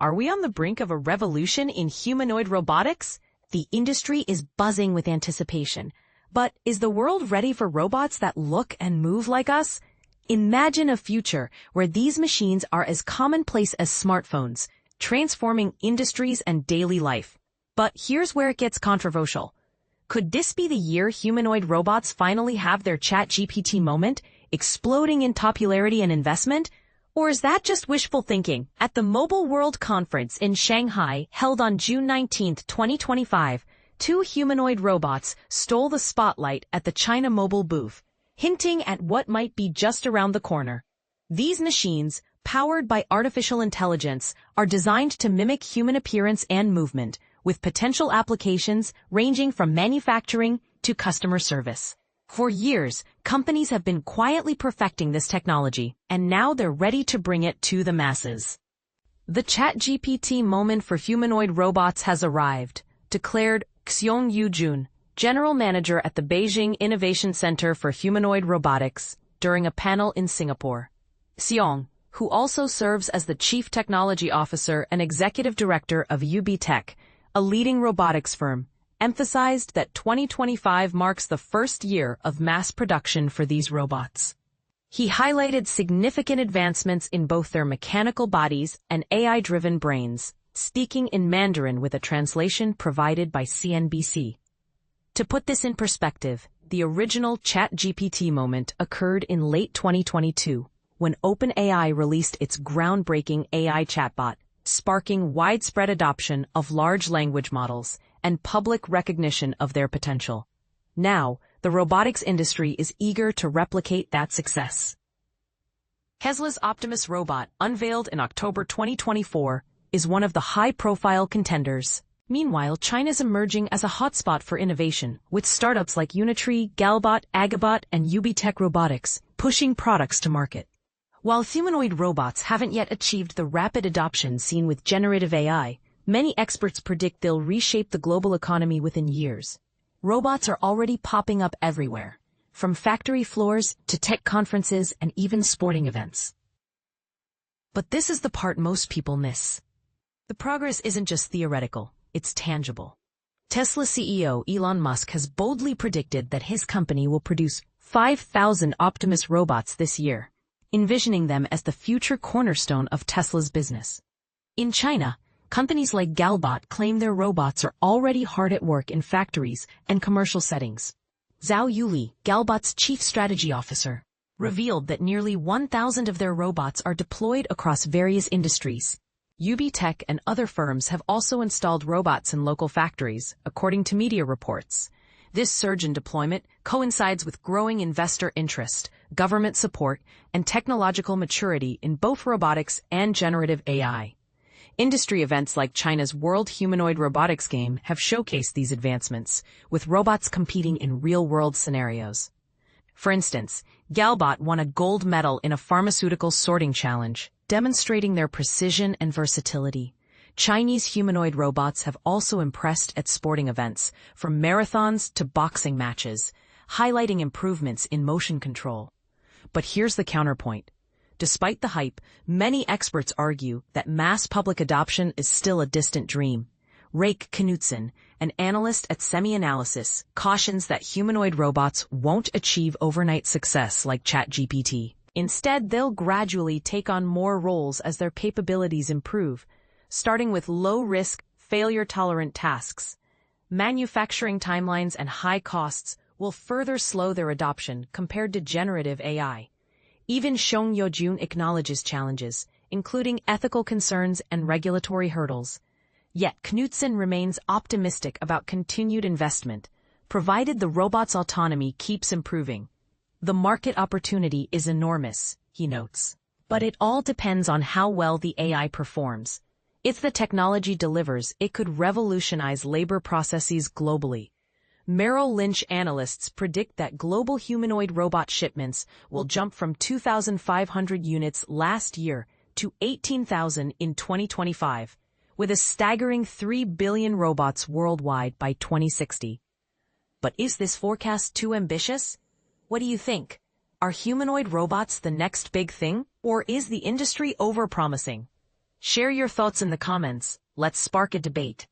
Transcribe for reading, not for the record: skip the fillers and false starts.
Are we on the brink of a revolution in humanoid robotics? The industry is buzzing with anticipation. But is the world ready for robots that look and move like us? Imagine a future where these machines are as commonplace as smartphones, transforming industries and daily life. But here's where it gets controversial. Could this be the year humanoid robots finally have their ChatGPT moment, exploding in popularity and investment? Or is that just wishful thinking? At the Mobile World Conference in Shanghai, held on June 19, 2025, two humanoid robots stole the spotlight at the China Mobile booth, hinting at what might be just around the corner. These machines, powered by artificial intelligence, are designed to mimic human appearance and movement, with potential applications ranging from manufacturing to customer service. For years, companies have been quietly perfecting this technology, and now they're ready to bring it to the masses. The ChatGPT moment for humanoid robots has arrived, declared Xiong Yujun, General Manager at the Beijing Innovation Center for Humanoid Robotics, during a panel in Singapore. Xiong, who also serves as the Chief Technology Officer and Executive Director of UBTech, a leading robotics firm, emphasized that 2025 marks the first year of mass production for these robots. He highlighted significant advancements in both their mechanical bodies and AI-driven brains, speaking in Mandarin with a translation provided by CNBC. To put this in perspective, the original ChatGPT moment occurred in late 2022, when OpenAI released its groundbreaking AI chatbot, sparking widespread adoption of large language models and public recognition of their potential. Now, the robotics industry is eager to replicate that success. Tesla's Optimus robot, unveiled in October 2024, is one of the high-profile contenders. Meanwhile, China's emerging as a hotspot for innovation, with startups like Unitree, Galbot, Agabot, and UBTech Robotics pushing products to market. While humanoid robots haven't yet achieved the rapid adoption seen with generative AI, many experts predict they'll reshape the global economy within years. Robots are already popping up everywhere, from factory floors to tech conferences and even sporting events. But this is the part most people miss. The progress isn't just theoretical, it's tangible. Tesla CEO Elon Musk has boldly predicted that his company will produce 5,000 Optimus robots this year, envisioning them as the future cornerstone of Tesla's business. In China, companies like Galbot claim their robots are already hard at work in factories and commercial settings. Zhao Yuli, Galbot's chief strategy officer, revealed that nearly 1,000 of their robots are deployed across various industries. UBTech and other firms have also installed robots in local factories, according to media reports. This surge in deployment coincides with growing investor interest, government support, and technological maturity in both robotics and generative AI. Industry events like China's World Humanoid Robotics Game have showcased these advancements, with robots competing in real-world scenarios. For instance, Galbot won a gold medal in a pharmaceutical sorting challenge, demonstrating their precision and versatility. Chinese humanoid robots have also impressed at sporting events, from marathons to boxing matches, highlighting improvements in motion control. But here's the counterpoint. Despite the hype, many experts argue that mass public adoption is still a distant dream. Rake Knudsen, an analyst at SemiAnalysis, cautions that humanoid robots won't achieve overnight success like ChatGPT. Instead, they'll gradually take on more roles as their capabilities improve, starting with low-risk, failure-tolerant tasks. Manufacturing timelines and high costs will further slow their adoption compared to generative AI. Even Xiong Yujun acknowledges challenges, including ethical concerns and regulatory hurdles. Yet Knudsen remains optimistic about continued investment, provided the robot's autonomy keeps improving. The market opportunity is enormous, he notes. But it all depends on how well the AI performs. If the technology delivers, it could revolutionize labor processes globally. Merrill Lynch analysts predict that global humanoid robot shipments will jump from 2,500 units last year to 18,000 in 2025, with a staggering 3 billion robots worldwide by 2060. But is this forecast too ambitious? What do you think? Are humanoid robots the next big thing, or is the industry overpromising? Share your thoughts in the comments. Let's spark a debate.